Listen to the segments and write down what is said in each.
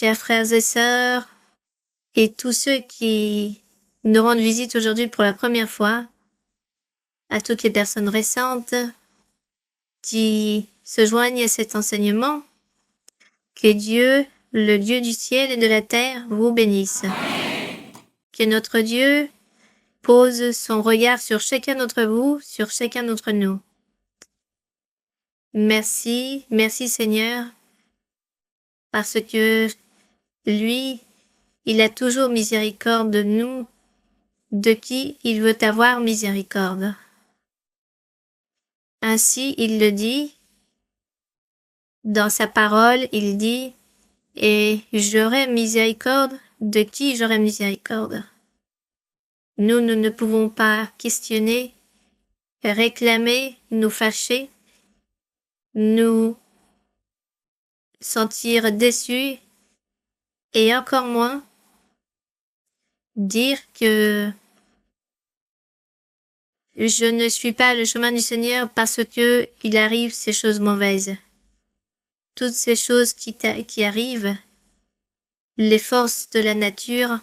chers frères et sœurs, et tous ceux qui nous rendent visite aujourd'hui pour la première fois, à toutes les personnes récentes qui se joignent à cet enseignement, que Dieu, le Dieu du ciel et de la terre, vous bénisse. Que notre Dieu pose son regard sur chacun d'entre vous, sur chacun d'entre nous. Merci, merci Seigneur, parce que lui, il a toujours miséricorde de nous, de qui il veut avoir miséricorde. Ainsi, il le dit, dans sa parole, il dit, et j'aurai miséricorde de qui j'aurai miséricorde. Nous ne pouvons pas questionner, réclamer, nous fâcher, nous sentir déçus et encore moins dire que je ne suis pas le chemin du Seigneur parce que il arrive ces choses mauvaises. Toutes ces choses qui arrivent, les forces de la nature,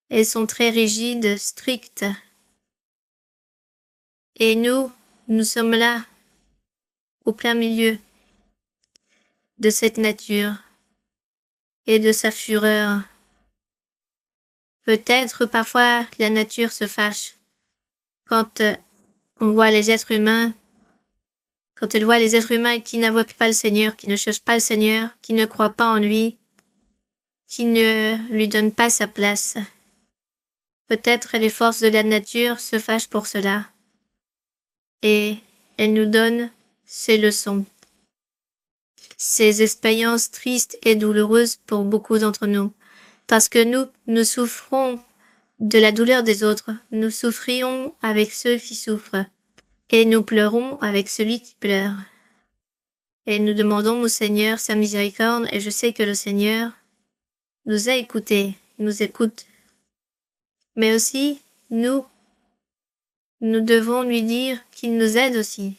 elles sont très rigides, strictes. Et nous sommes là, au plein milieu de cette nature et de sa fureur. Peut-être parfois la nature se fâche quand on voit les êtres humains, quand elle voit les êtres humains qui n'invoquent pas le Seigneur, qui ne cherchent pas le Seigneur, qui ne croient pas en lui, qui ne lui donnent pas sa place. Peut-être les forces de la nature se fâchent pour cela. Et elles nous donnent ces leçons. Ces expériences tristes et douloureuses pour beaucoup d'entre nous. Parce que nous souffrons de la douleur des autres. Nous souffrions avec ceux qui souffrent. Et nous pleurons avec celui qui pleure. Et nous demandons au Seigneur sa miséricorde, et je sais que le Seigneur nous a écoutés, nous écoute. Mais aussi, nous devons lui dire qu'il nous aide aussi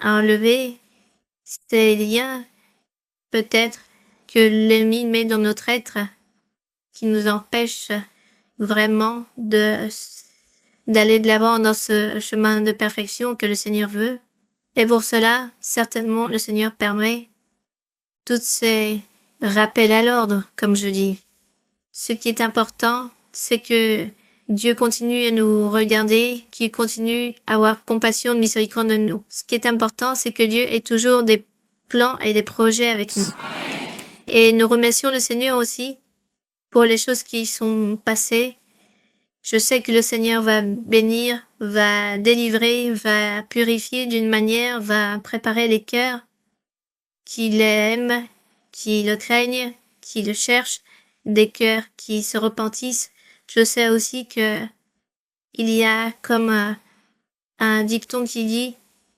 à enlever ces liens, peut-être, que l'ennemi met dans notre être, qui nous empêchent vraiment d'aller de l'avant dans ce chemin de perfection que le Seigneur veut. Et pour cela, certainement, le Seigneur permet tous ces rappels à l'ordre, comme je dis. Ce qui est important, c'est que Dieu continue à nous regarder, qu'il continue à avoir compassion et miséricorde de nous. Ce qui est important, c'est que Dieu ait toujours des plans et des projets avec nous. Et nous remercions le Seigneur aussi pour les choses qui sont passées. Je sais que le Seigneur va bénir, va délivrer, va purifier d'une manière, va préparer les cœurs qui l'aiment, qui le craignent, qui le cherchent, des cœurs qui se repentissent. Je sais aussi que il y a comme un dicton qui dit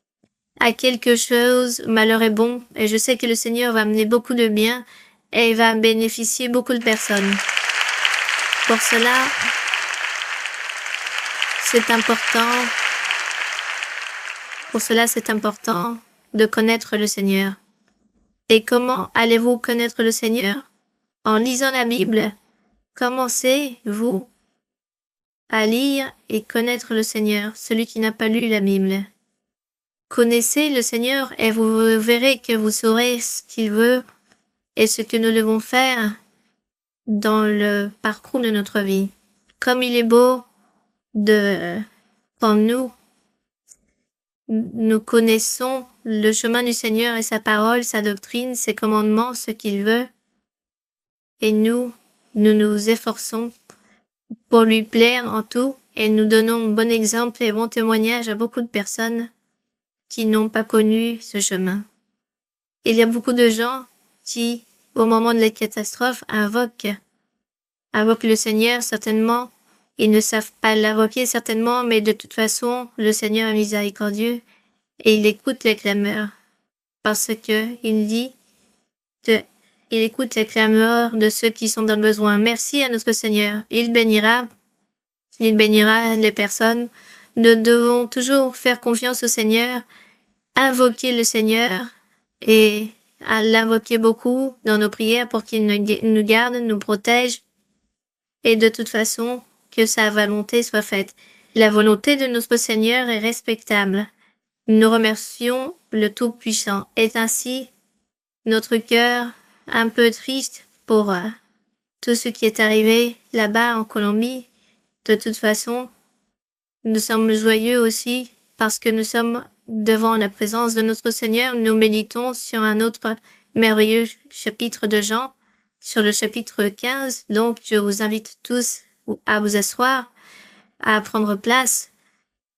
« À quelque chose, malheur est bon » et je sais que le Seigneur va amener beaucoup de bien et va bénéficier beaucoup de personnes. Pour cela, c'est important de connaître le Seigneur. Et comment allez-vous connaître le Seigneur? En lisant la Bible. Commencez-vous à lire et connaître le Seigneur, celui qui n'a pas lu la Bible. Connaissez le Seigneur et vous verrez que vous saurez ce qu'il veut et ce que nous devons faire dans le parcours de notre vie. Comme il est beau quand nous connaissons le chemin du Seigneur et sa parole, sa doctrine, ses commandements, ce qu'il veut, et nous nous efforçons pour lui plaire en tout, et nous donnons bon exemple et bon témoignage à beaucoup de personnes qui n'ont pas connu ce chemin. Il y a beaucoup de gens qui, au moment de la catastrophe, invoquent le Seigneur, certainement. Ils ne savent pas l'invoquer, certainement, mais de toute façon, le Seigneur est miséricordieux et il écoute les clameurs. Parce que il dit il écoute les clameurs de ceux qui sont dans le besoin. Merci à notre Seigneur. Il bénira les personnes. Nous devons toujours faire confiance au Seigneur, invoquer le Seigneur et à l'invoquer beaucoup dans nos prières pour qu'il nous garde, nous protège, et de toute façon, que sa volonté soit faite. La volonté de notre Seigneur est respectable. Nous remercions le Tout-Puissant. Est ainsi notre cœur un peu triste pour tout ce qui est arrivé là-bas en Colombie. De toute façon, nous sommes joyeux aussi parce que nous sommes devant la présence de notre Seigneur. Nous méditons sur un autre merveilleux chapitre de Jean, sur le chapitre 15. Donc, je vous invite tous à vous asseoir, à prendre place,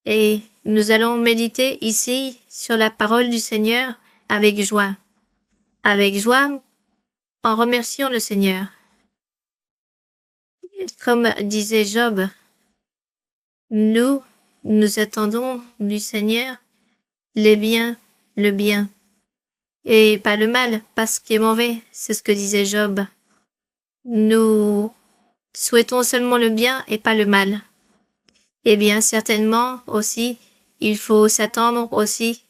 et nous allons méditer ici sur la parole du Seigneur avec joie. Avec joie, en remerciant le Seigneur. Comme disait Job, nous attendons du Seigneur les biens, le bien, et pas le mal, pas ce qui est mauvais, c'est ce que disait Job. Nous souhaitons seulement le bien et pas le mal. Et bien certainement aussi, il faut s'attendre aussi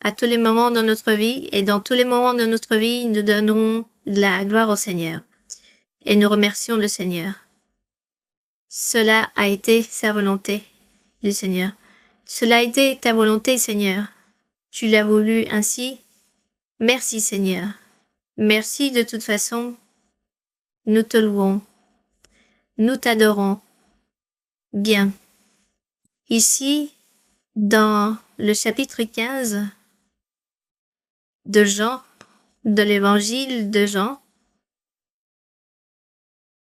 à tous les moments de notre vie, et dans tous les moments de notre vie, nous donnerons de la gloire au Seigneur. Et nous remercions le Seigneur. Cela a été sa volonté, du Seigneur. Cela a été ta volonté, Seigneur. Tu l'as voulu ainsi. Merci, Seigneur. Merci de toute façon. Nous te louons. Nous t'adorons. Bien. Ici, dans le chapitre 15 de Jean, de l'évangile de Jean,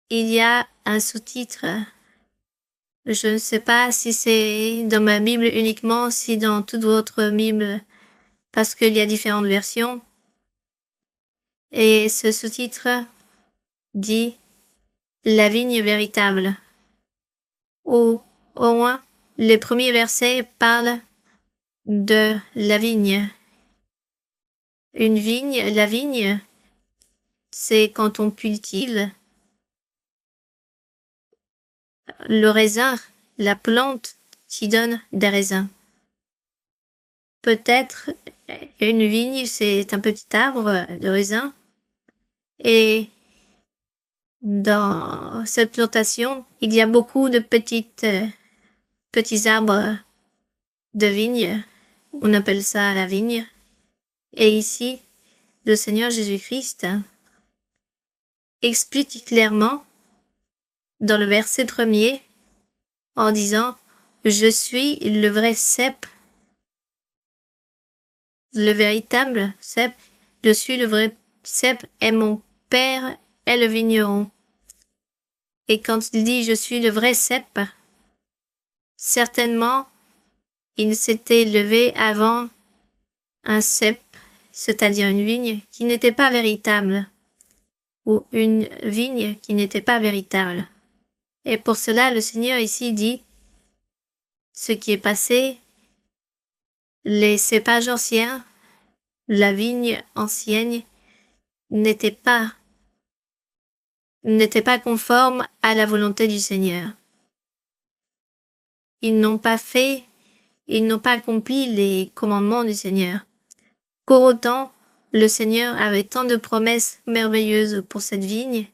il y a un sous-titre. Je ne sais pas si c'est dans ma Bible uniquement, si dans toute votre Bible, parce qu'il y a différentes versions. Et ce sous-titre dit « La vigne véritable ». Ou au moins, les premiers versets parlent de la vigne. Une vigne, la vigne, c'est quand on cultive le raisin, la plante qui donne des raisins. Peut-être une vigne, c'est un petit arbre de raisin. Et dans cette plantation, il y a beaucoup de petits arbres de vigne. On appelle ça la vigne. Et ici, le Seigneur Jésus-Christ explique clairement dans le verset 1er en disant « Je suis le vrai cep, le véritable cep, je suis le vrai cep et mon Père est le vigneron. » Et quand il dit « Je suis le vrai cep », certainement, il s'était levé avant un cep, c'est-à-dire une vigne qui n'était pas véritable, ou une vigne qui n'était pas véritable. Et pour cela, le Seigneur ici dit, ce qui est passé, les cépages anciens, la vigne ancienne, n'étaient pas conformes à la volonté du Seigneur. Ils n'ont pas accompli les commandements du Seigneur. Pour autant, le Seigneur avait tant de promesses merveilleuses pour cette vigne,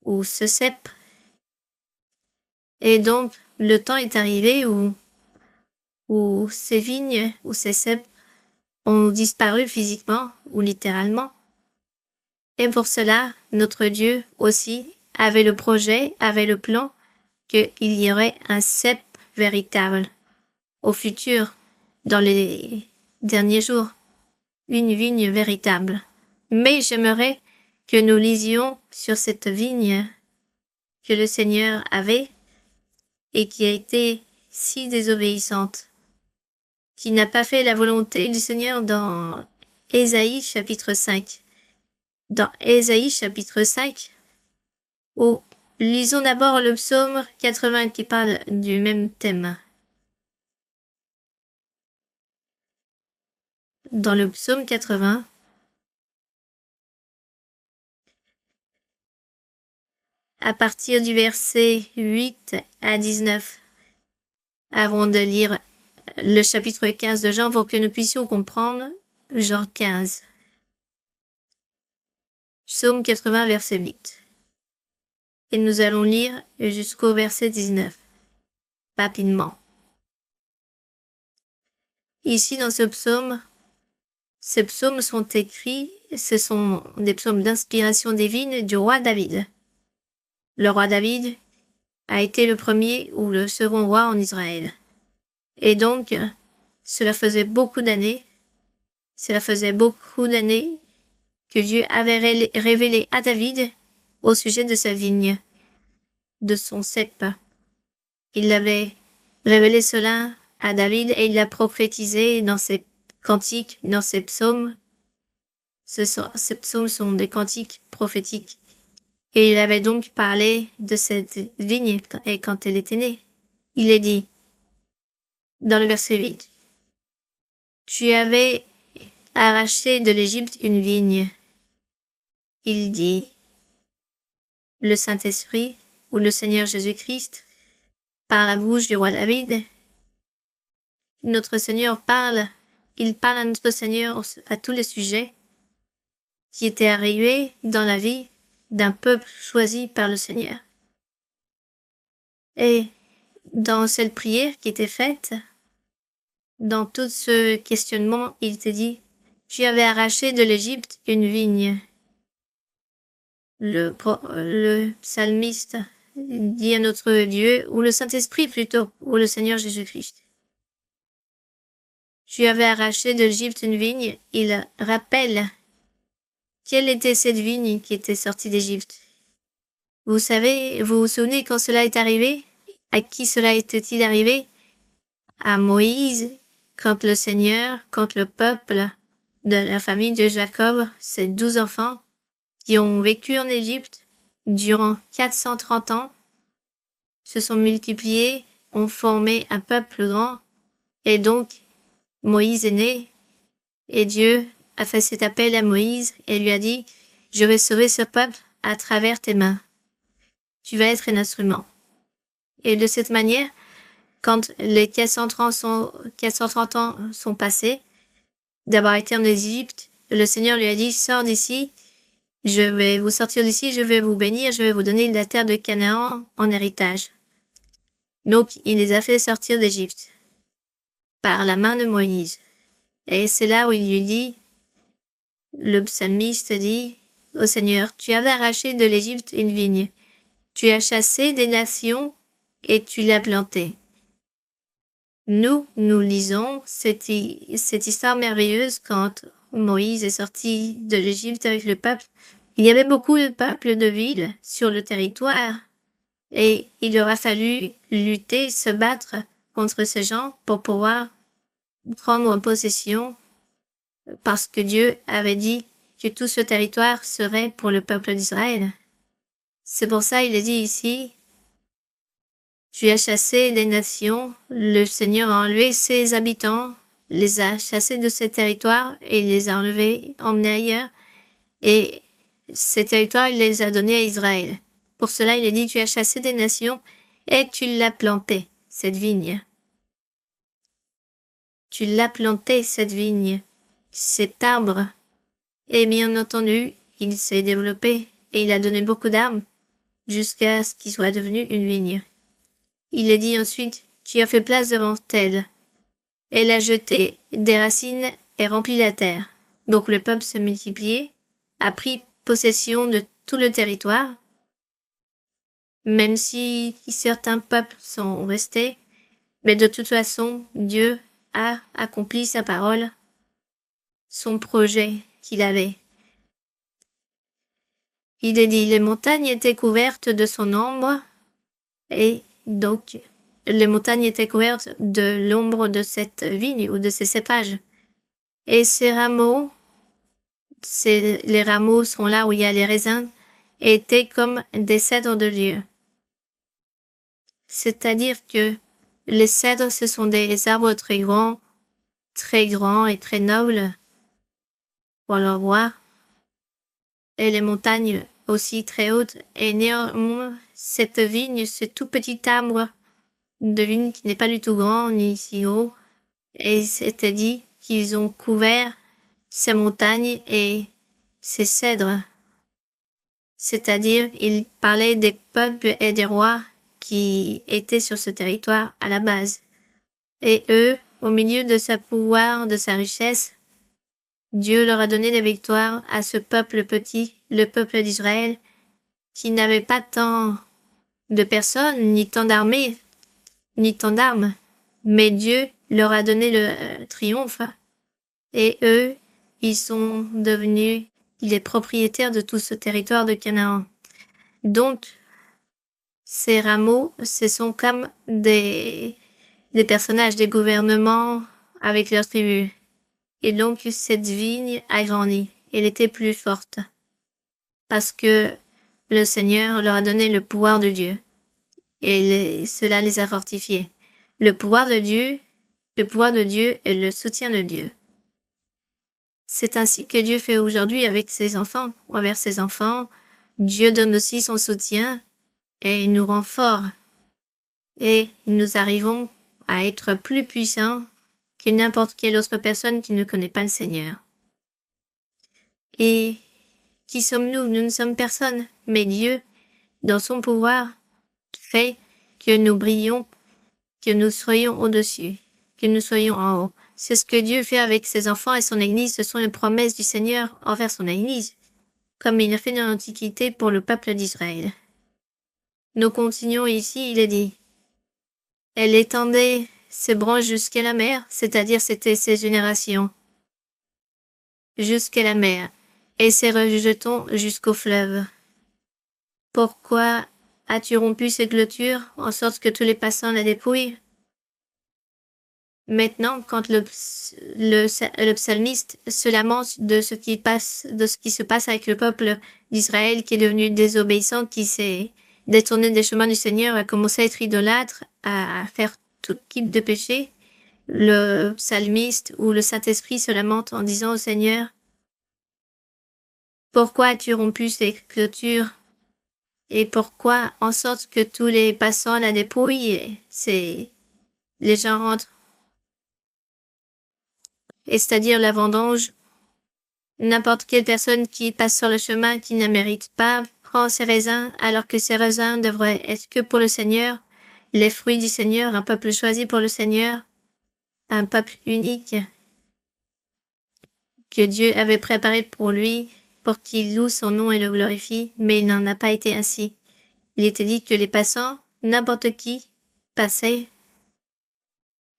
ou ce cep. Et donc, le temps est arrivé où ces vignes, ou ces ceps ont disparu physiquement ou littéralement. Et pour cela, notre Dieu aussi avait le projet, avait le plan qu'il y aurait un cep véritable au futur, dans les derniers jours, une vigne véritable. Mais j'aimerais que nous lisions sur cette vigne que le Seigneur avait et qui a été si désobéissante, qui n'a pas fait la volonté du Seigneur dans Ésaïe chapitre 5. Dans Ésaïe chapitre 5, où lisons d'abord le psaume 80 qui parle du même thème. Dans le psaume 80, à partir du verset 8 à 19, avant de lire le chapitre 15 de Jean pour que nous puissions comprendre Jean 15. Psaume 80, verset 8. Et nous allons lire jusqu'au verset 19, rapidement. Ici, dans ce psaume, ces psaumes sont écrits, ce sont des psaumes d'inspiration divine du roi David. Le roi David a été le premier ou le second roi en Israël. Et donc, cela faisait beaucoup d'années que Dieu avait révélé à David au sujet de sa vigne, de son cep. Il avait révélé cela à David et il l'a prophétisé dans ses cantiques, dans ses psaumes. Ces psaumes sont des cantiques prophétiques. Et il avait donc parlé de cette vigne et quand elle était née. Il est dit, dans le verset 8, « Tu avais arraché de l'Égypte une vigne. » Il dit, le Saint-Esprit ou le Seigneur Jésus-Christ, par la bouche du roi David, notre Seigneur il parle à notre Seigneur à tous les sujets qui étaient arrivés dans la vie d'un peuple choisi par le Seigneur. Et dans cette prière qui était faite, dans tout ce questionnement, il te dit, tu avais arraché de l'Égypte une vigne. Le psalmiste dit à notre Dieu, ou le Saint-Esprit plutôt, ou le Seigneur Jésus-Christ. Tu avais arraché de l'Égypte une vigne, il rappelle quelle était cette vigne qui était sortie d'Égypte. Vous vous souvenez quand cela est arrivé? À qui cela était-il arrivé? À Moïse, quand le peuple de la famille de Jacob, ses 12 enfants, qui ont vécu en Égypte durant 430 ans, se sont multipliés, ont formé un peuple grand, et donc Moïse est né, et Dieu a fait cet appel à Moïse et lui a dit, je vais sauver ce peuple à travers tes mains. Tu vas être un instrument. Et de cette manière, quand les 430 ans sont passés, d'avoir été en Égypte, le Seigneur lui a dit, sors d'ici, je vais vous sortir d'ici, je vais vous bénir, je vais vous donner la terre de Canaan en héritage. Donc, il les a fait sortir d'Égypte par la main de Moïse. Et c'est là où il lui dit, le psalmiste dit au Seigneur, tu avais arraché de l'Égypte une vigne, tu as chassé des nations et tu l'as plantée. Nous lisons cette histoire merveilleuse quand Moïse est sorti de l'Égypte avec le peuple. Il y avait beaucoup de peuples de villes sur le territoire et il aura fallu lutter, se battre contre ces gens pour pouvoir prendre possession parce que Dieu avait dit que tout ce territoire serait pour le peuple d'Israël. C'est pour ça il est dit ici, tu as chassé des nations, le Seigneur a enlevé ses habitants, les a chassés de ces territoires et les a emmenés ailleurs. Et ces territoires, il les a donnés à Israël. Pour cela, il est dit, tu as chassé des nations et tu l'as planté, cette vigne. Tu l'as planté, cette vigne, cet arbre. Et bien entendu, il s'est développé et il a donné beaucoup d'arbres jusqu'à ce qu'il soit devenu une vigne. Il est dit ensuite, tu as fait place devant elle. Elle a jeté des racines et rempli la terre. Donc le peuple s'est multiplié, a pris possession de tout le territoire. Même si certains peuples sont restés, mais de toute façon, Dieu a accompli sa parole, son projet qu'il avait. Il est dit, les montagnes étaient couvertes de son ombre, et donc les montagnes étaient couvertes de l'ombre de cette vigne ou de ces cépages. Et ces rameaux, les rameaux sont là où il y a les raisins, étaient comme des cèdres de Dieu. C'est-à-dire que les cèdres, ce sont des arbres très grands et très nobles pour leur voir. Et les montagnes aussi très hautes. Et néanmoins, cette vigne, ce tout petit arbre de vigne qui n'est pas du tout grand ni si haut. Et c'était dit qu'ils ont couvert ces montagnes et ces cèdres. C'est-à-dire, il parlait des peuples et des rois qui étaient sur ce territoire à la base. Et eux, au milieu de sa pouvoir, de sa richesse, Dieu leur a donné des victoires à ce peuple petit, le peuple d'Israël, qui n'avait pas tant de personnes, ni tant d'armées, ni tant d'armes. Mais Dieu leur a donné le triomphe. Et eux, ils sont devenus les propriétaires de tout ce territoire de Canaan. Donc, ces rameaux, ce sont comme des personnages, des gouvernements avec leurs tribus. Et donc, cette vigne a grandi. Elle était plus forte. Parce que le Seigneur leur a donné le pouvoir de Dieu. Et cela les a fortifiés. Le pouvoir de Dieu est le soutien de Dieu. C'est ainsi que Dieu fait aujourd'hui avec ses enfants, envers ses enfants. Dieu donne aussi son soutien et il nous rend forts. Et nous arrivons à être plus puissants que n'importe quelle autre personne qui ne connaît pas le Seigneur. Et qui sommes-nous? Nous ne sommes personne, mais Dieu, dans son pouvoir, fait que nous brillons, que nous soyons au-dessus, que nous soyons en haut. C'est ce que Dieu fait avec ses enfants et son Église. Ce sont les promesses du Seigneur envers son Église, comme il a fait dans l'Antiquité pour le peuple d'Israël. Nous continuons ici, il est dit. Elle étendait ses branches jusqu'à la mer, c'est-à-dire c'était ses générations, jusqu'à la mer, et ses rejetons jusqu'au fleuve. Pourquoi as-tu rompu ces clôtures, en sorte que tous les passants la dépouillent? Maintenant, quand le psalmiste se lamente de ce qui se passe avec le peuple d'Israël qui est devenu désobéissant, qui s'est détourné des chemins du Seigneur, a commencé à être idolâtre, à faire tout type de péché, le psalmiste ou le Saint-Esprit se lamente en disant au Seigneur, pourquoi as-tu rompu ces clôtures? Et pourquoi en sorte que tous les passants la dépouillent? Les gens rentrent. Et c'est-à-dire la vendange. N'importe quelle personne qui passe sur le chemin qui ne mérite pas prend ses raisins alors que ces raisins devraient être que pour le Seigneur, les fruits du Seigneur, un peuple choisi pour le Seigneur, un peuple unique que Dieu avait préparé pour lui, pour qu'il loue son nom et le glorifie, mais il n'en a pas été ainsi. Il était dit que les passants, n'importe qui, passait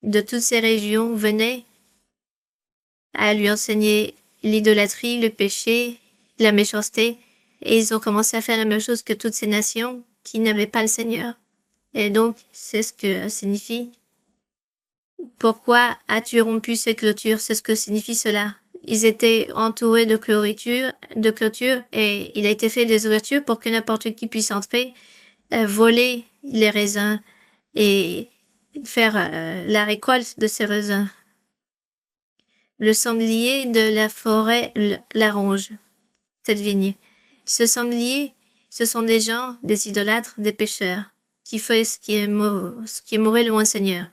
de toutes ces régions, venait à lui enseigner l'idolâtrie, le péché, la méchanceté, et ils ont commencé à faire la même chose que toutes ces nations qui n'avaient pas le Seigneur. Et donc, c'est ce que signifie. Pourquoi as-tu rompu ces clôtures? C'est ce que signifie cela. Ils étaient entourés de clôtures, et il a été fait des ouvertures pour que n'importe qui puisse entrer, voler les raisins et faire la récolte de ces raisins. Le sanglier de la forêt la ronge, cette vigne. Ce sanglier, ce sont des gens, des idolâtres, des pécheurs, qui font ce qui est mauvais loin Seigneur.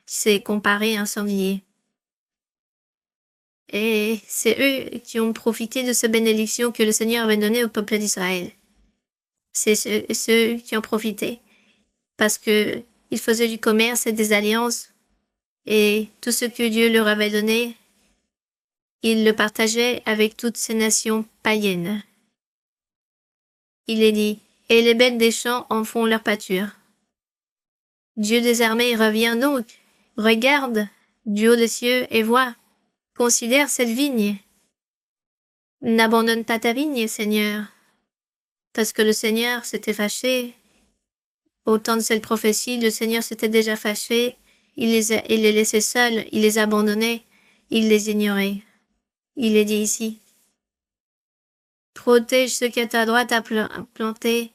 C'est comparé à un sanglier. Et c'est eux qui ont profité de cette bénédiction que le Seigneur avait donnée au peuple d'Israël. C'est ceux qui ont profité. Parce que ils faisaient du commerce et des alliances. Et tout ce que Dieu leur avait donné, ils le partageaient avec toutes ces nations païennes. Il est dit, et les bêtes des champs en font leur pâture. Dieu des armées revient donc. Regarde, du haut des cieux, et vois. Considère cette vigne. N'abandonne pas ta vigne, Seigneur. Parce que le Seigneur s'était fâché. Au temps de cette prophétie, le Seigneur s'était déjà fâché. Il les laissait seuls, il les abandonnait, il les ignorait. Il est dit ici. Protège ce que ta droite a planté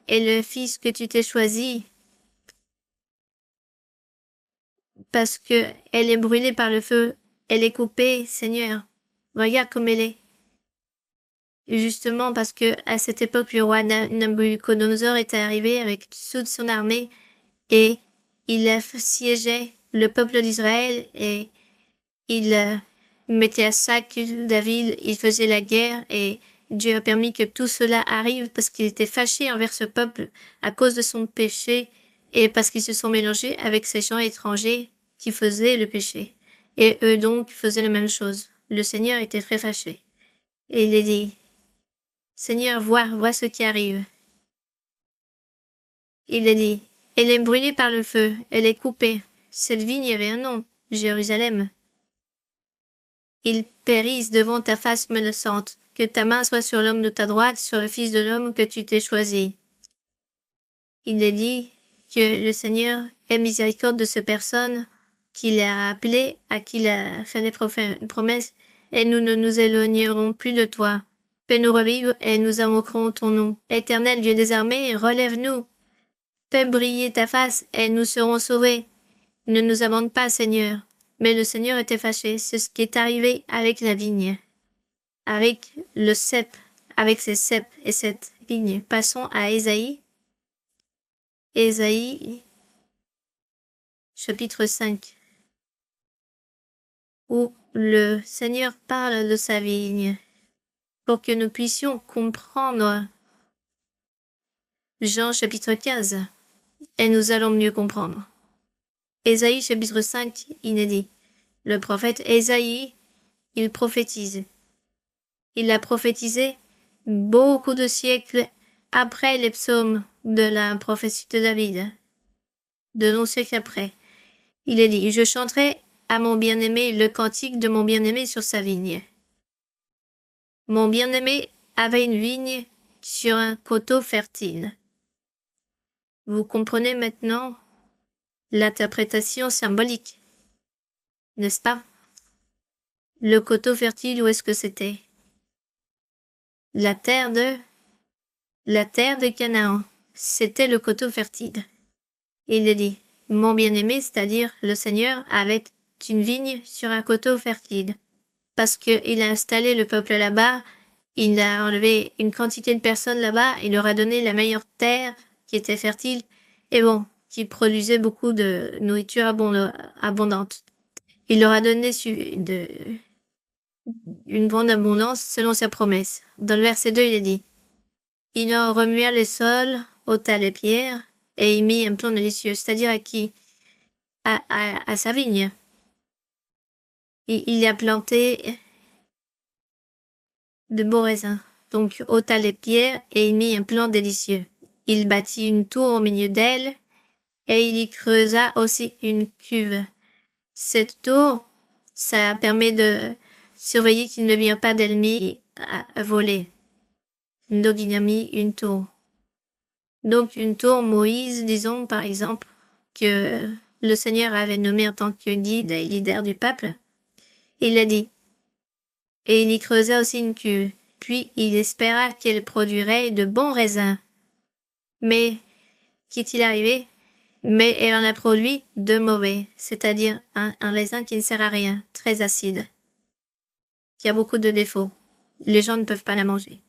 et le fils que tu t'es choisi. Parce que elle est brûlée par le feu. Elle est coupée, Seigneur. Regarde comme elle est. Justement parce que à cette époque, le roi Nabucodonosor était arrivé avec toute son armée et il assiégeait le peuple d'Israël il mettait à sac la ville, il faisait la guerre et Dieu a permis que tout cela arrive parce qu'il était fâché envers ce peuple à cause de son péché et parce qu'ils se sont mélangés avec ces gens étrangers qui faisaient le péché. Et eux donc faisaient la même chose. Le Seigneur était très fâché. Et il a dit, Seigneur, vois ce qui arrive. Il a dit, elle est brûlée par le feu, elle est coupée. Cette vigne avait un nom, Jérusalem. Ils périssent devant ta face menaçante. Que ta main soit sur l'homme de ta droite, sur le Fils de l'homme que tu t'es choisi. Il a dit que le Seigneur ait miséricorde de ces personnes qu'il a appelées, à qui il a fait des promesses, et nous ne nous éloignerons plus de toi. Fais-nous revivre et nous invoquerons ton nom. Éternel Dieu des armées, relève-nous. Fais briller ta face et nous serons sauvés. Ne nous abandonne pas, Seigneur. Mais le Seigneur était fâché. C'est ce qui est arrivé avec la vigne. Avec le cep, avec ses ceps et cette vigne. Passons à Ésaïe. Ésaïe, chapitre 5, où le Seigneur parle de sa vigne, pour que nous puissions comprendre. Jean chapitre 15, et nous allons mieux comprendre. Ésaïe chapitre 5, inédit. Le prophète Ésaïe, il prophétise. Il a prophétisé beaucoup de siècles après les psaumes de la prophétie de David. De longs siècles après. Il a dit, je chanterai à mon bien-aimé le cantique de mon bien-aimé sur sa vigne. Mon bien-aimé avait une vigne sur un coteau fertile. Vous comprenez maintenant l'interprétation symbolique, n'est-ce pas? Le coteau fertile, où est-ce que c'était? La terre de Canaan. C'était le coteau fertile. Il a dit, mon bien-aimé, c'est-à-dire le Seigneur, avait une vigne sur un coteau fertile. Parce qu'il a installé le peuple là-bas, il a enlevé une quantité de personnes là-bas, il leur a donné la meilleure terre qui était fertile et bon, qui produisait beaucoup de nourriture abondante. Il leur a donné une grande abondance selon sa promesse. Dans le verset 2, il a dit, il en remua les sols, ôta les pierres et y mit un plan délicieux, c'est-à-dire à qui? À sa vigne. Il a planté de beaux raisins. Donc ôta les pierres et y mit un plan délicieux. Il bâtit une tour au milieu d'elle et il y creusa aussi une cuve. Cette tour, ça permet de surveiller qu'il ne vient pas d'ennemi à voler. Donc il a mis une tour. Donc une tour Moïse, disons par exemple, que le Seigneur avait nommé en tant que guide et leader du peuple. Il a dit. Et il y creusa aussi une cuve. Puis il espéra qu'elle produirait de bons raisins. Mais, qu'est-il arrivé? Mais elle en a produit de mauvais, c'est-à-dire un raisin qui ne sert à rien, très acide, qui a beaucoup de défauts. Les gens ne peuvent pas la manger.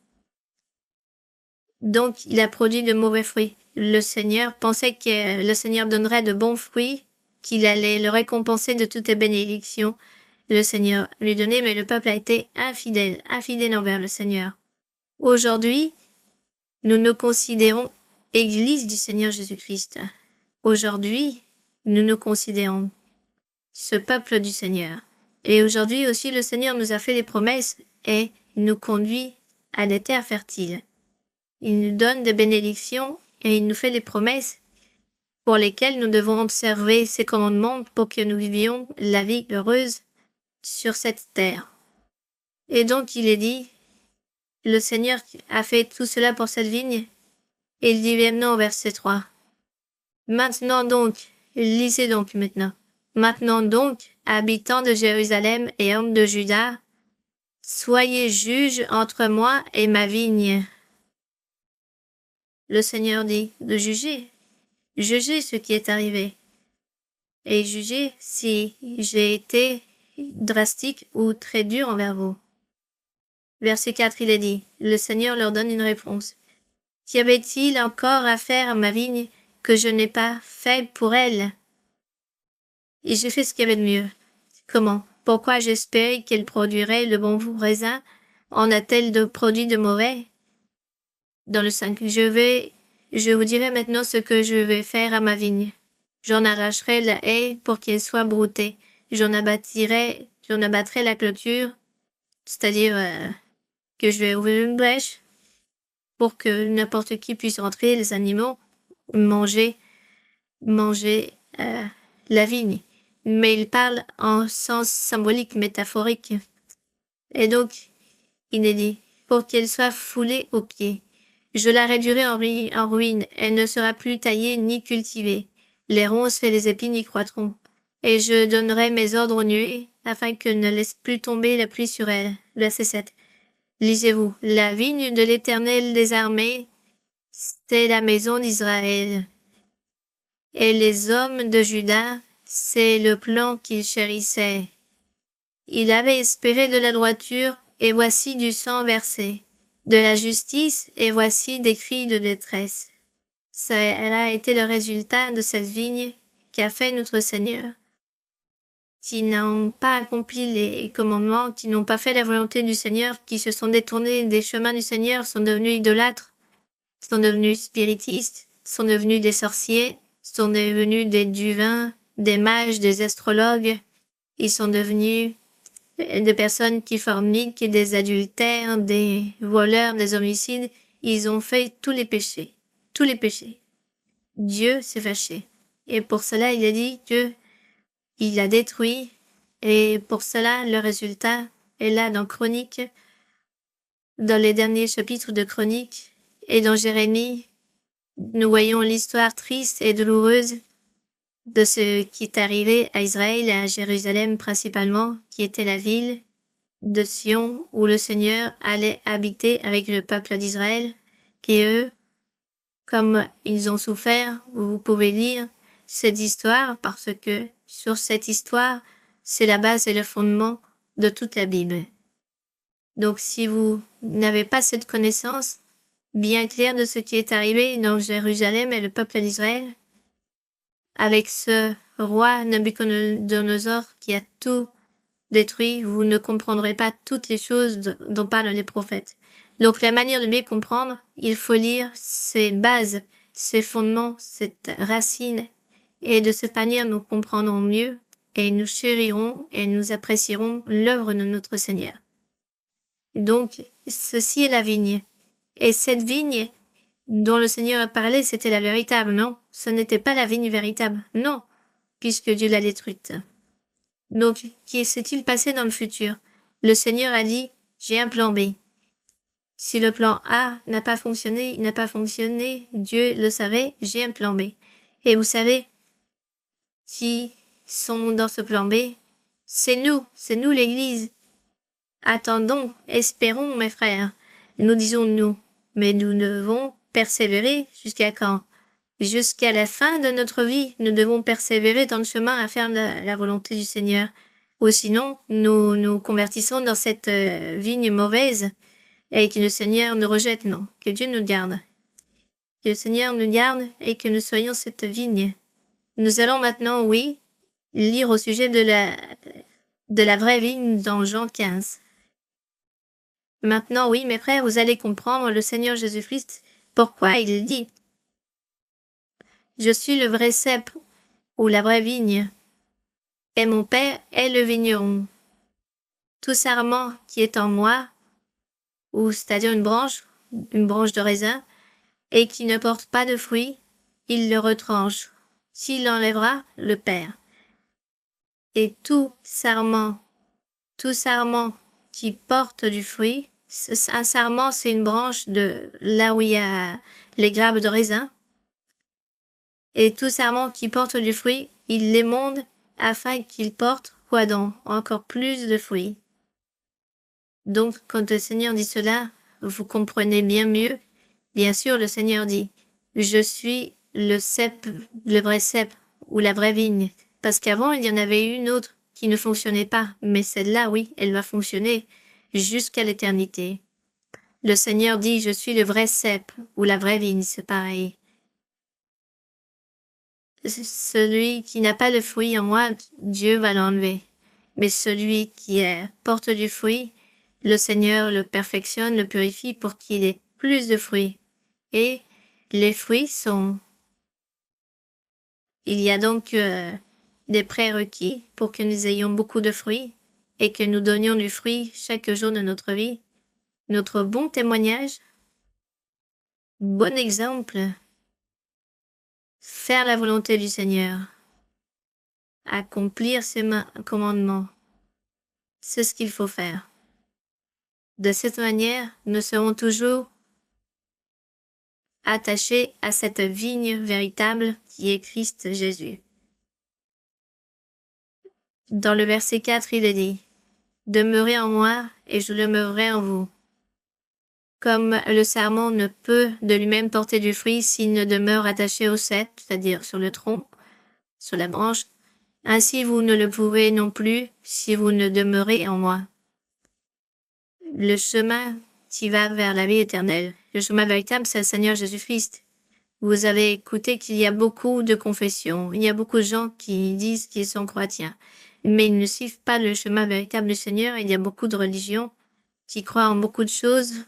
Donc, il a produit de mauvais fruits. Le Seigneur pensait que le Seigneur donnerait de bons fruits, qu'il allait le récompenser de toutes les bénédictions. Le Seigneur lui donnait, mais le peuple a été infidèle envers le Seigneur. Aujourd'hui, nous nous considérons Église du Seigneur Jésus-Christ. Aujourd'hui, nous nous considérons ce peuple du Seigneur. Et aujourd'hui aussi, le Seigneur nous a fait des promesses et nous conduit à des terres fertiles. Il nous donne des bénédictions et il nous fait des promesses pour lesquelles nous devons observer ses commandements pour que nous vivions la vie heureuse sur cette terre. Et donc il est dit, le Seigneur a fait tout cela pour cette vigne, et il dit maintenant au verset 3. Maintenant donc, lisez donc maintenant. Maintenant donc, habitants de Jérusalem et hommes de Juda, soyez juges entre moi et ma vigne. Le Seigneur dit de juger. Jugez ce qui est arrivé. Et jugez si j'ai été drastique ou très dur envers vous. Verset 4, il est dit, le Seigneur leur donne une réponse. Qu'y avait-il encore à faire à ma vigne que je n'ai pas fait pour elle? Et j'ai fait ce qu'il y avait de mieux. Comment? Pourquoi j'espérais qu'elle produirait le bon raisin en a-t-elle de produits de mauvais? Dans le 5, je vous dirai maintenant ce que je vais faire à ma vigne. J'en arracherai la haie pour qu'elle soit broutée. J'en abattrai la clôture, c'est-à-dire que je vais ouvrir une brèche pour que n'importe qui puisse entrer, les animaux, manger la vigne. Mais il parle en sens symbolique, métaphorique. Et donc, il est dit, pour qu'elle soit foulée aux pieds. Je la réduirai en ruine, elle ne sera plus taillée ni cultivée. Les ronces et les épines y croîtront. Et je donnerai mes ordres aux nuées, afin qu'elles ne laissent plus tomber la pluie sur elle. Verset 7. Lisez-vous, la vigne de l'Éternel des armées, c'est la maison d'Israël. Et les hommes de Juda, c'est le plan qu'il chérissait. Il avait espéré de la droiture, et voici du sang versé, de la justice, et voici des cris de détresse. Elle a été le résultat de cette vigne qu'a fait notre Seigneur, qui n'ont pas accompli les commandements, qui n'ont pas fait la volonté du Seigneur, qui se sont détournés des chemins du Seigneur, sont devenus idolâtres, sont devenus spiritistes, sont devenus des sorciers, sont devenus des divins, des mages, des astrologues. Ils sont devenus des personnes qui forniquent, des adultères, des voleurs, des homicides. Ils ont fait tous les péchés. Tous les péchés. Dieu s'est fâché. Et pour cela, il a dit que il a détruit. Et pour cela, le résultat est là dans Chronique, dans les derniers chapitres de Chronique, et dans Jérémie, nous voyons l'histoire triste et douloureuse de ce qui est arrivé à Israël et à Jérusalem principalement, qui était la ville de Sion où le Seigneur allait habiter avec le peuple d'Israël, et eux, comme ils ont souffert, vous pouvez lire cette histoire parce que sur cette histoire, c'est la base et le fondement de toute la Bible. Donc si vous n'avez pas cette connaissance bien claire de ce qui est arrivé dans Jérusalem et le peuple d'Israël, avec ce roi Nabuchodonosor qui a tout détruit, vous ne comprendrez pas toutes les choses dont parlent les prophètes. Donc la manière de bien comprendre, il faut lire ces bases, ces fondements, cette racine, et de cette manière nous comprendrons mieux et nous chérirons et nous apprécierons l'œuvre de notre Seigneur. Donc, ceci est la vigne. Et cette vigne dont le Seigneur a parlé, c'était la véritable, non? Ce n'était pas la vigne véritable, non, puisque Dieu l'a détruite. Donc, qu'est s'est-il passé dans le futur? Le Seigneur a dit, j'ai un plan B. Si le plan A n'a pas fonctionné, il n'a pas fonctionné, Dieu le savait, j'ai un plan B. Et vous savez, qui sont dans ce plan B? C'est nous l'Église. Attendons, espérons, mes frères. Nous disons nous, mais nous devons persévérer jusqu'à quand? Jusqu'à la fin de notre vie, nous devons persévérer dans le chemin à faire la volonté du Seigneur. Ou sinon, nous nous convertissons dans cette vigne mauvaise et que le Seigneur nous rejette, non. Que Dieu nous garde. Que le Seigneur nous garde et que nous soyons cette vigne. Nous allons maintenant, oui, lire au sujet de la vraie vigne dans Jean 15. Maintenant, oui, mes frères, vous allez comprendre le Seigneur Jésus-Christ, pourquoi il dit « Je suis le vrai cep ou la vraie vigne, et mon Père est le vigneron. Tout sarment qui est en moi, ou c'est-à-dire une branche de raisin, et qui ne porte pas de fruits, il le retranche. S'il l'enlèvera, le Père. Et tout sarment qui porte du fruit, un sarment, c'est une branche de là où il y a les grappes de raisin. Et tout sarment qui porte du fruit, il l'émonde afin qu'il porte, quoi donc, encore plus de fruits. Donc, quand le Seigneur dit cela, vous comprenez bien mieux. Bien sûr, le Seigneur dit, je suis le cep, le vrai cep, ou la vraie vigne. Parce qu'avant, il y en avait une autre qui ne fonctionnait pas. Mais celle-là, oui, elle va fonctionner jusqu'à l'éternité. Le Seigneur dit, je suis le vrai cep, ou la vraie vigne, c'est pareil. Celui qui n'a pas de fruit en moi, Dieu va l'enlever. Mais celui qui porte du fruit, le Seigneur le perfectionne, le purifie pour qu'il ait plus de fruits. Et les fruits sont... Il y a donc des prérequis pour que nous ayons beaucoup de fruits et que nous donnions du fruit chaque jour de notre vie. Notre bon témoignage, bon exemple, faire la volonté du Seigneur, accomplir ses commandements, c'est ce qu'il faut faire. De cette manière, nous serons toujours attachés à cette vigne véritable qui est Christ Jésus. Dans le verset 4, il est dit « Demeurez en moi et je demeurerai en vous ». Comme le sarment ne peut de lui-même porter du fruit s'il ne demeure attaché au cep, c'est-à-dire sur le tronc, sur la branche, ainsi vous ne le pourrez non plus si vous ne demeurez en moi. Le chemin qui va vers la vie éternelle, le chemin véritable, c'est le Seigneur Jésus-Christ. Vous avez écouté qu'il y a beaucoup de confessions, il y a beaucoup de gens qui disent qu'ils sont chrétiens, mais ils ne suivent pas le chemin véritable du Seigneur. Il y a beaucoup de religions qui croient en beaucoup de choses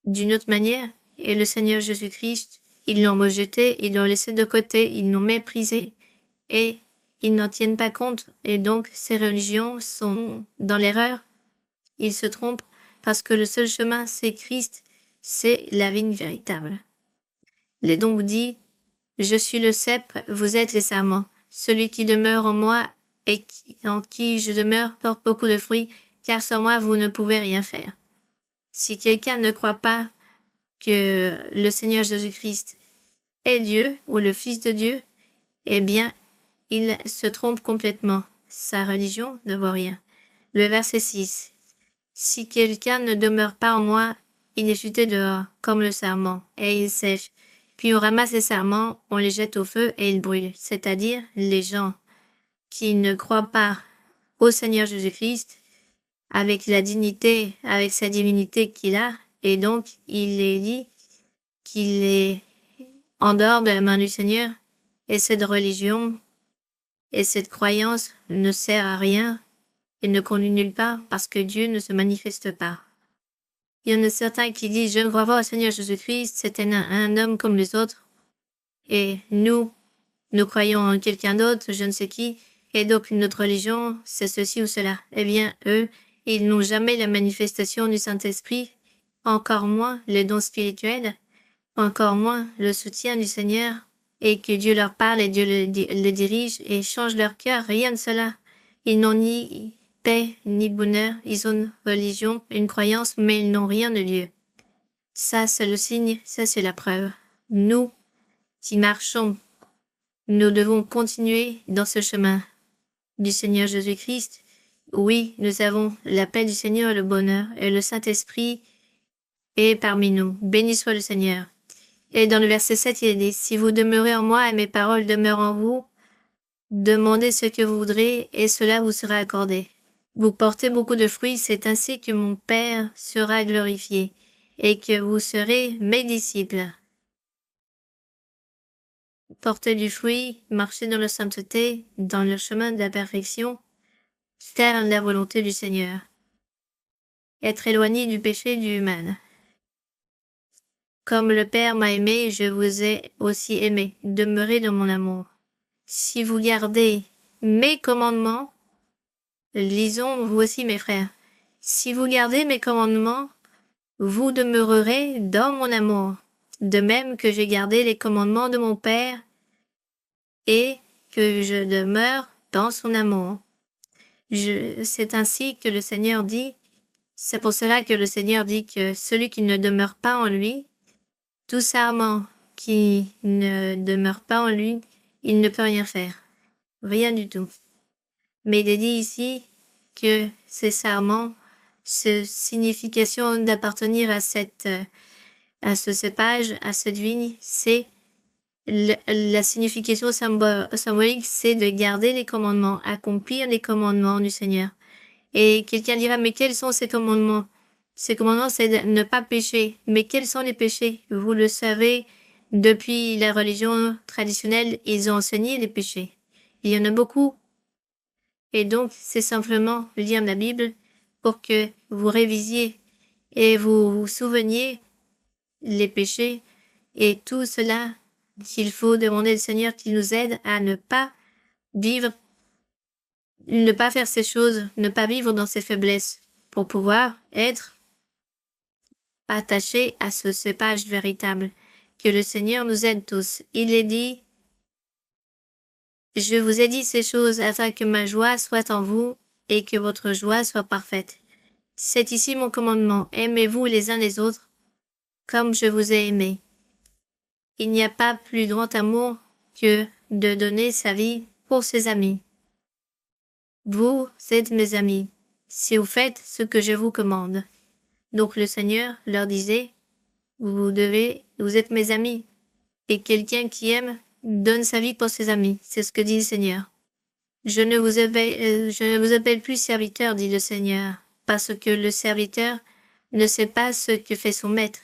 d'une autre manière, et le Seigneur Jésus-Christ, ils l'ont rejeté, ils l'ont laissé de côté, ils l'ont méprisé, et ils n'en tiennent pas compte, et donc ces religions sont dans l'erreur. Ils se trompent parce que le seul chemin, c'est Christ, c'est la vigne véritable. Il est donc dit, je suis le cep, vous êtes les sarments. Celui qui demeure en moi et en qui je demeure porte beaucoup de fruits, car sans moi vous ne pouvez rien faire. Si quelqu'un ne croit pas que le Seigneur Jésus-Christ est Dieu ou le Fils de Dieu, eh bien, il se trompe complètement. Sa religion ne vaut rien. Le verset 6. Si quelqu'un ne demeure pas en moi, il est jeté dehors, comme le sarment, et il sèche. Puis on ramasse les sarments, on les jette au feu et ils brûlent. C'est-à-dire les gens qui ne croient pas au Seigneur Jésus-Christ, avec la dignité, avec sa divinité qu'il a, et donc il est dit qu'il est en dehors de la main du Seigneur, et cette religion et cette croyance ne sert à rien et ne conduit nulle part parce que Dieu ne se manifeste pas. Il y en a certains qui disent « Je ne crois pas au Seigneur Jésus-Christ, c'est un homme comme les autres. » Et nous croyons en quelqu'un d'autre, je ne sais qui, et donc notre religion, c'est ceci ou cela. Eh bien, eux, ils n'ont jamais la manifestation du Saint-Esprit, encore moins les dons spirituels, encore moins le soutien du Seigneur, et que Dieu leur parle et Dieu le dirige et change leur cœur, rien de cela. Ils n'ont ni paix ni bonheur, ils ont une religion, une croyance, mais ils n'ont rien de Dieu. Ça, c'est le signe, ça, c'est la preuve. Nous, qui marchons, nous devons continuer dans ce chemin du Seigneur Jésus-Christ. Oui, nous avons la paix du Seigneur, le bonheur, et le Saint-Esprit est parmi nous. Béni soit le Seigneur. Et dans le verset 7, il est dit, « Si vous demeurez en moi et mes paroles demeurent en vous, demandez ce que vous voudrez et cela vous sera accordé. Vous portez beaucoup de fruits, c'est ainsi que mon Père sera glorifié et que vous serez mes disciples. » Porter du fruit, marcher dans la sainteté, dans le chemin de la perfection, faire la volonté du Seigneur. Être éloigné du péché du mal. Comme le Père m'a aimé, je vous ai aussi aimé. Demeurez dans mon amour. Si vous gardez mes commandements, lisons vous aussi mes frères, si vous gardez mes commandements, vous demeurerez dans mon amour, de même que j'ai gardé les commandements de mon Père et que je demeure dans son amour. C'est ainsi que le Seigneur dit, c'est pour cela que le Seigneur dit que celui qui ne demeure pas en lui, tout sarment qui ne demeure pas en lui, il ne peut rien faire. Rien du tout. Mais il est dit ici que ces sarments, cette signification d'appartenir à ce cépage, à cette vigne, c'est la signification symbolique, c'est de garder les commandements, accomplir les commandements du Seigneur. Et quelqu'un dira, mais quels sont ces commandements? Ces commandements, c'est de ne pas pécher. Mais quels sont les péchés? Vous le savez, depuis la religion traditionnelle, ils ont enseigné les péchés. Il y en a beaucoup. Et donc, c'est simplement lire la Bible pour que vous révisiez et vous vous souveniez les péchés et tout cela, qu'il faut demander au Seigneur qu'il nous aide à ne pas vivre, ne pas faire ces choses, ne pas vivre dans ces faiblesses pour pouvoir être attachés à ce cépage véritable. Que le Seigneur nous aide tous. Il est dit, je vous ai dit ces choses afin que ma joie soit en vous et que votre joie soit parfaite. C'est ici mon commandement. Aimez-vous les uns les autres comme je vous ai aimé. Il n'y a pas plus grand amour que de donner sa vie pour ses amis. Vous êtes mes amis, si vous faites ce que je vous commande. Donc le Seigneur leur disait, vous êtes mes amis. Et quelqu'un qui aime donne sa vie pour ses amis. C'est ce que dit le Seigneur. Je ne vous appelle plus serviteur, dit le Seigneur, parce que le serviteur ne sait pas ce que fait son maître.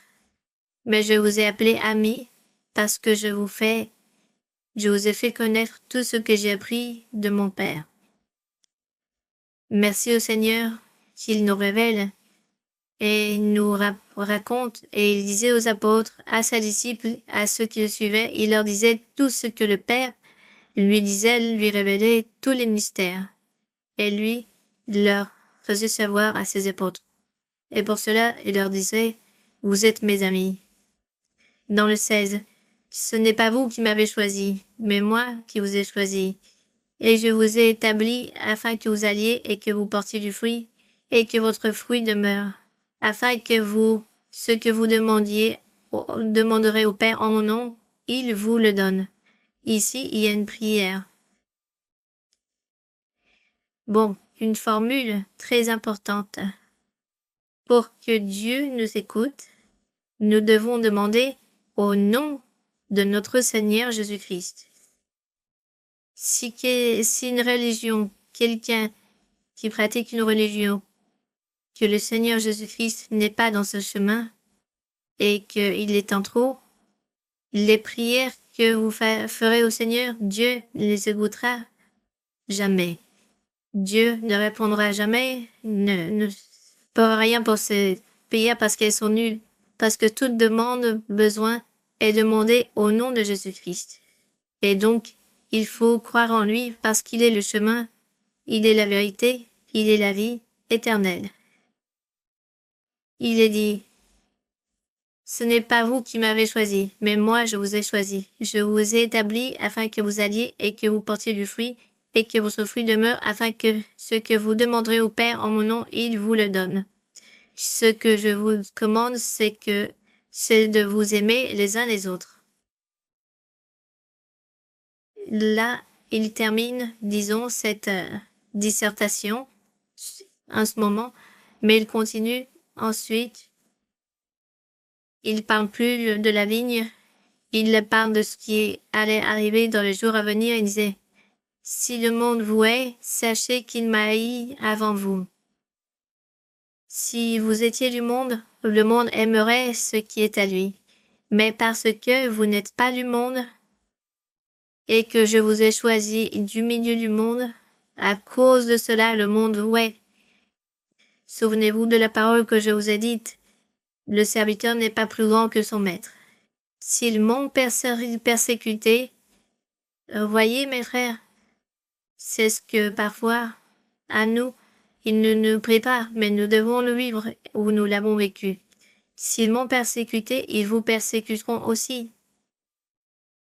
Mais je vous ai appelé ami, parce que je vous ai fait connaître tout ce que j'ai appris de mon Père. Merci au Seigneur qu'il nous révèle et nous raconte, et il disait aux apôtres, à ses disciples, à ceux qui le suivaient, il leur disait tout ce que le Père lui disait, lui révélait tous les mystères, et lui leur faisait savoir à ses apôtres. Et pour cela, il leur disait, vous êtes mes amis. Dans le 16, ce n'est pas vous qui m'avez choisi, mais moi qui vous ai choisi. Et je vous ai établi afin que vous alliez et que vous portiez du fruit, et que votre fruit demeure, afin que vous, ce que vous demanderez au Père en mon nom, il vous le donne. Ici, il y a une prière. Bon, une formule très importante. Pour que Dieu nous écoute, nous devons demander au nom de notre Seigneur Jésus-Christ. Si une religion, quelqu'un qui pratique une religion, que le Seigneur Jésus-Christ n'est pas dans ce chemin et qu'il est en trop, les prières que vous ferez au Seigneur, Dieu ne les écoutera jamais. Dieu ne répondra jamais, ne fera rien pour ces prières parce qu'elles sont nulles, parce que toute demande, besoin est demandé au nom de Jésus-Christ. Et donc, il faut croire en lui parce qu'il est le chemin, il est la vérité, il est la vie éternelle. Il est dit, ce n'est pas vous qui m'avez choisi, mais moi je vous ai choisi. Je vous ai établi afin que vous alliez et que vous portiez du fruit, et que votre fruit demeure afin que ce que vous demanderez au Père en mon nom, il vous le donne. Ce que je vous commande, c'est de vous aimer les uns les autres. Là, il termine, disons, cette dissertation en ce moment, mais il continue ensuite. Il parle plus de la vigne, il parle de ce qui allait arriver dans les jours à venir. Il disait, si le monde vous hait, sachez qu'il m'a haï avant vous. Si vous étiez du monde, le monde aimerait ce qui est à lui. Mais parce que vous n'êtes pas du monde, et que je vous ai choisi du milieu du monde, à cause de cela le monde vous hait. Souvenez-vous de la parole que je vous ai dite. Le serviteur n'est pas plus grand que son maître. S'ils m'ont persécuté, voyez mes frères, c'est ce que parfois, à nous, il ne nous prépare, mais nous devons le vivre où nous l'avons vécu. S'ils m'ont persécuté, ils vous persécuteront aussi.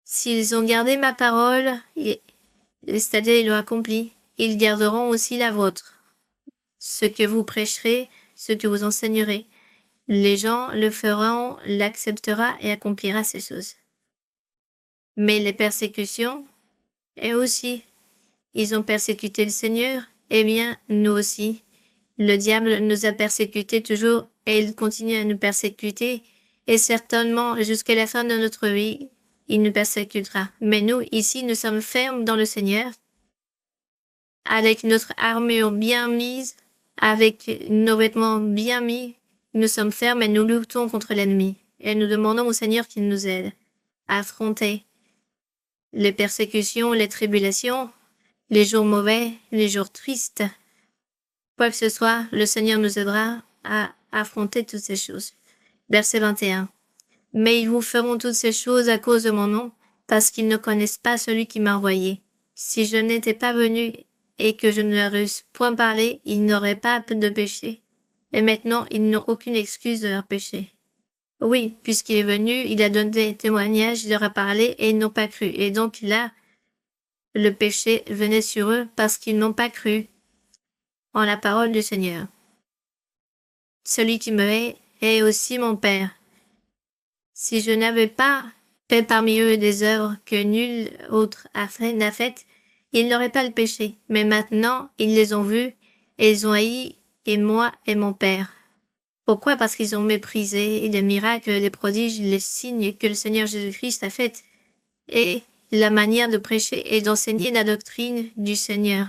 S'ils ont gardé ma parole, c'est-à-dire ils l'ont accompli, ils garderont aussi la vôtre. Ce que vous prêcherez, ce que vous enseignerez, les gens le feront, l'acceptera et accomplira ces choses. Mais les persécutions, et aussi, ils ont persécuté le Seigneur, eh bien, nous aussi. Le diable nous a persécutés toujours et il continue à nous persécuter et certainement jusqu'à la fin de notre vie, il nous persécutera. Mais nous, ici, nous sommes fermes dans le Seigneur, avec notre armure bien mise, avec nos vêtements bien mis, nous sommes fermes et nous luttons contre l'ennemi. Et nous demandons au Seigneur qu'il nous aide à affronter les persécutions, les tribulations, les jours mauvais, les jours tristes. Quoi que ce soit, le Seigneur nous aidera à affronter toutes ces choses. Verset 21. Mais ils vous feront toutes ces choses à cause de mon nom, parce qu'ils ne connaissent pas celui qui m'a envoyé. Si je n'étais pas venu et que je ne leur eusse point parlé, ils n'auraient pas de péché. Et maintenant, ils n'ont aucune excuse de leur péché. Oui, puisqu'il est venu, il a donné témoignage, il leur a parlé et ils n'ont pas cru. Et donc là, le péché venait sur eux parce qu'ils n'ont pas cru en la parole du Seigneur. Celui qui me est aussi mon Père. Si je n'avais pas fait parmi eux des œuvres que nul autre n'a faites, ils n'auraient pas le péché. Mais maintenant, ils les ont vues et ils ont haï, et moi et mon Père. Pourquoi? Parce qu'ils ont méprisé les miracles, les prodiges, les signes que le Seigneur Jésus-Christ a faits et la manière de prêcher et d'enseigner la doctrine du Seigneur.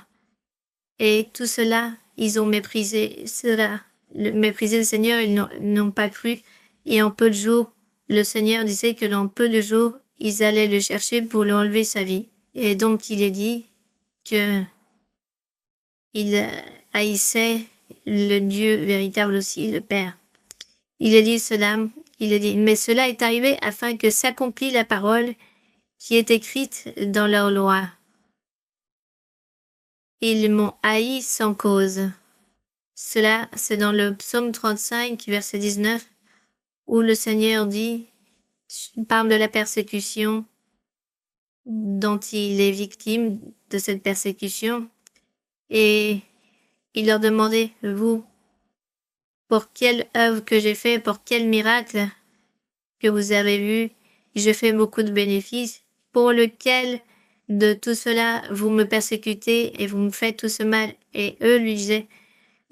Et tout cela, ils ont méprisé cela. Méprisé le Seigneur, ils n'ont pas cru. Et en peu de jours, le Seigneur disait que dans peu de jours, ils allaient le chercher pour lui enlever sa vie. Et donc, il est dit que il haïssait le Dieu véritable aussi, le Père. Il est dit cela, mais cela est arrivé afin que s'accomplit la parole qui est écrite dans leur loi. Ils m'ont haï sans cause. Cela, c'est dans le psaume 35, verset 19, où le Seigneur parle de la persécution dont il est victime de cette persécution. Et il leur demandait, vous, pour quelle œuvre que j'ai fait, pour quel miracle que vous avez vu, je fais beaucoup de bénéfices, pour lequel de tout cela vous me persécutez et vous me faites tout ce mal. Et eux lui disaient,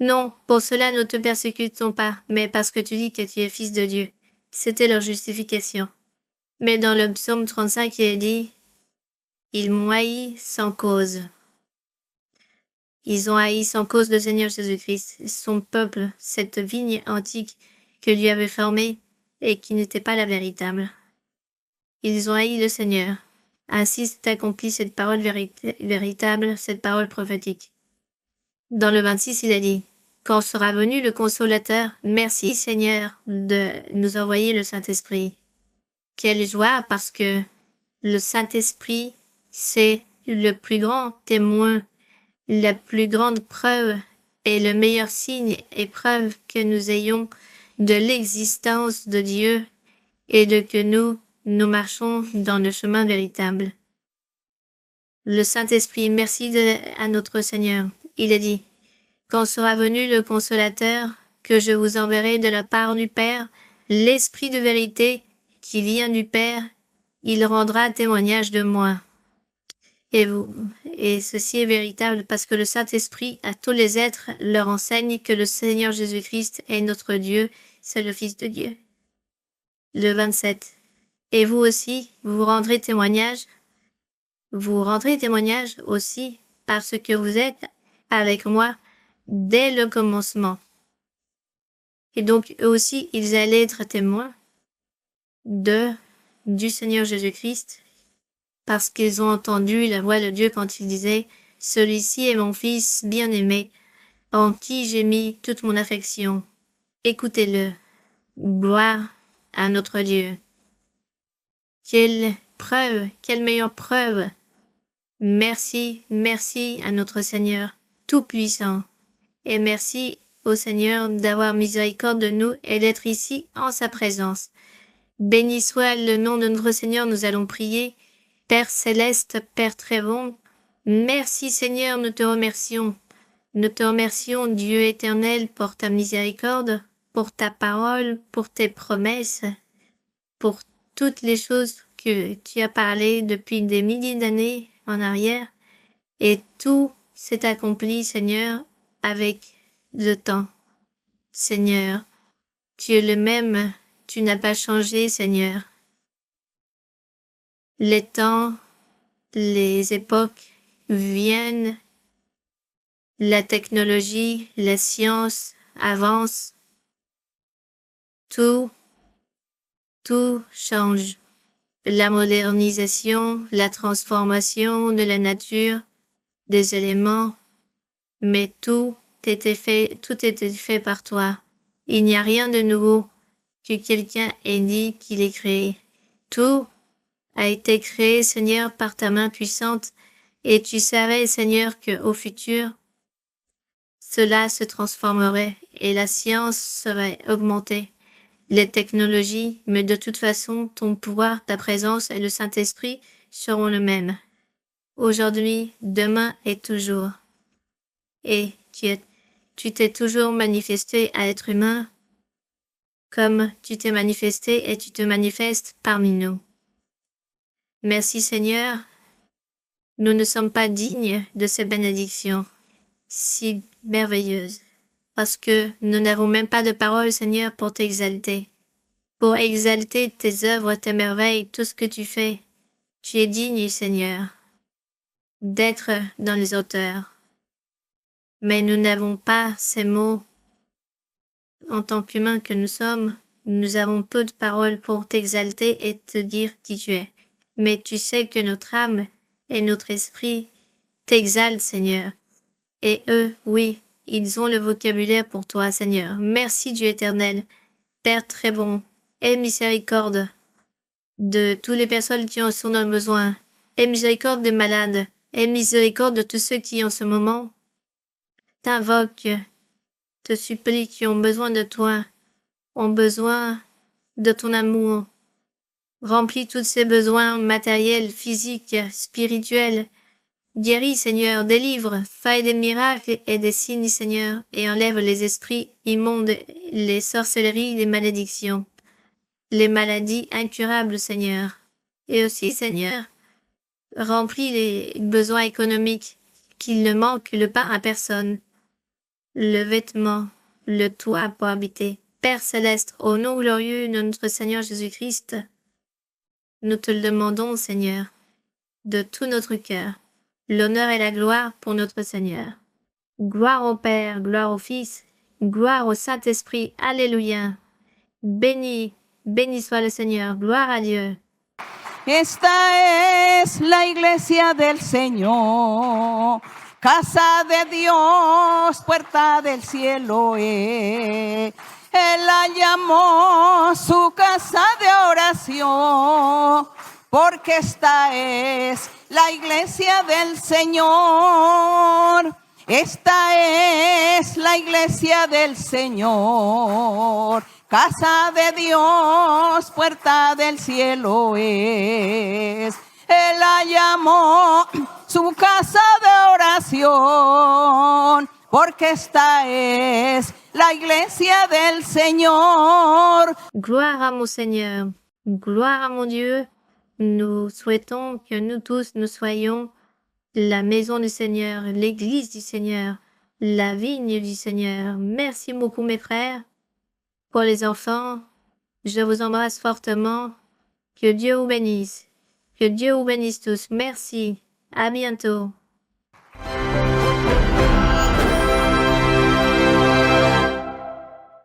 non, pour cela nous te persécutons pas, mais parce que tu dis que tu es fils de Dieu. C'était leur justification. Mais dans le psaume 35, il est dit, ils m'ont haï sans cause. Ils ont haï sans cause le Seigneur Jésus-Christ, son peuple, cette vigne antique que Dieu avait formée et qui n'était pas la véritable. Ils ont haï le Seigneur. Ainsi s'est accomplie cette parole véritable, cette parole prophétique. Dans le 26, il a dit, quand sera venu le Consolateur, merci Seigneur de nous envoyer le Saint-Esprit. Quelle joie parce que le Saint-Esprit, c'est le plus grand témoin, la plus grande preuve et le meilleur signe et preuve que nous ayons de l'existence de Dieu et de que nous marchons dans le chemin véritable. Le Saint-Esprit, merci à notre Seigneur. Il a dit, quand sera venu le Consolateur, que je vous enverrai de la part du Père, l'Esprit de vérité qui vient du Père, il rendra témoignage de moi. Et ceci est véritable parce que le Saint-Esprit à tous les êtres leur enseigne que le Seigneur Jésus-Christ est notre Dieu, c'est le Fils de Dieu. Le 27. Et vous aussi, vous rendrez témoignage. Vous rendrez témoignage aussi parce que vous êtes avec moi dès le commencement. Et donc, eux aussi, ils allaient être témoins du Seigneur Jésus-Christ parce qu'ils ont entendu la voix de Dieu quand il disait « Celui-ci est mon Fils bien-aimé, en qui j'ai mis toute mon affection. Écoutez-le. Gloire à notre Dieu. » Quelle preuve, quelle meilleure preuve. Merci, merci à notre Seigneur Tout-Puissant. Et merci au Seigneur d'avoir miséricorde de nous et d'être ici en sa présence. Béni soit le nom de notre Seigneur, nous allons prier. Père céleste, Père très bon, merci Seigneur, nous te remercions. Nous te remercions, Dieu éternel, pour ta miséricorde, pour ta parole, pour tes promesses, pour toutes les choses que tu as parlé depuis des milliers d'années en arrière. Et tout s'est accompli, Seigneur, avec le temps. Seigneur, tu es le même, tu n'as pas changé, Seigneur. Les temps, les époques viennent, la technologie, la science avance, tout change. La modernisation, la transformation de la nature, des éléments, mais tout était fait par toi. Il n'y a rien de nouveau que quelqu'un ait dit qu'il est créé. Tout a été créé, Seigneur, par ta main puissante, et tu savais, Seigneur, que au futur, cela se transformerait et la science serait augmentée, les technologies, mais de toute façon, ton pouvoir, ta présence et le Saint-Esprit seront les mêmes. Aujourd'hui, demain et toujours. Et tu t'es toujours manifesté à l'être humain comme tu t'es manifesté et tu te manifestes parmi nous. Merci Seigneur, nous ne sommes pas dignes de ces bénédictions si merveilleuses, parce que nous n'avons même pas de parole, Seigneur, pour t'exalter. Pour exalter tes œuvres, tes merveilles, tout ce que tu fais. Tu es digne, Seigneur, d'être dans les auteurs. Mais nous n'avons pas ces mots. En tant qu'humains que nous sommes, nous avons peu de paroles pour t'exalter et te dire qui tu es. Mais tu sais que notre âme et notre esprit t'exaltent, Seigneur. Et eux, oui, ils ont le vocabulaire pour toi, Seigneur. Merci, Dieu éternel, Père très bon, aie miséricorde de toutes les personnes qui en sont dans le besoin. Aie miséricorde des malades. Aie miséricorde de tous ceux qui, en ce moment, t'invoquent, te supplient, qui ont besoin de toi, ont besoin de ton amour. Remplis tous ces besoins matériels, physiques, spirituels. Guéris, Seigneur, délivre, fais des miracles et des signes, Seigneur, et enlève les esprits immondes, les sorcelleries, les malédictions, les maladies incurables, Seigneur. Et aussi, Seigneur, remplis les besoins économiques, qu'il ne manque le pain à personne, le vêtement, le toit pour habiter. Père céleste, au nom glorieux de notre Seigneur Jésus-Christ, nous te le demandons, Seigneur, de tout notre cœur, l'honneur et la gloire pour notre Seigneur. Gloire au Père, gloire au Fils, gloire au Saint-Esprit. Alléluia. Béni, béni soit le Seigneur. Gloire à Dieu. Esta es la iglesia del Señor, casa de Dios, puerta del cielo es. Él la llamó su casa de oración, porque esta es la iglesia del Señor. Esta es la iglesia del Señor, casa de Dios, puerta del cielo es. Él la llamó su casa de oración, porque esta es la iglesia del Señor. Gloire à mon Seigneur, gloire à mon Dieu. Nous souhaitons que nous tous, nous soyons la maison du Seigneur, l'église du Seigneur, la vigne du Seigneur. Merci beaucoup mes frères. Pour les enfants, je vous embrasse fortement. Que Dieu vous bénisse. Que Dieu vous bénisse tous. Merci. À bientôt.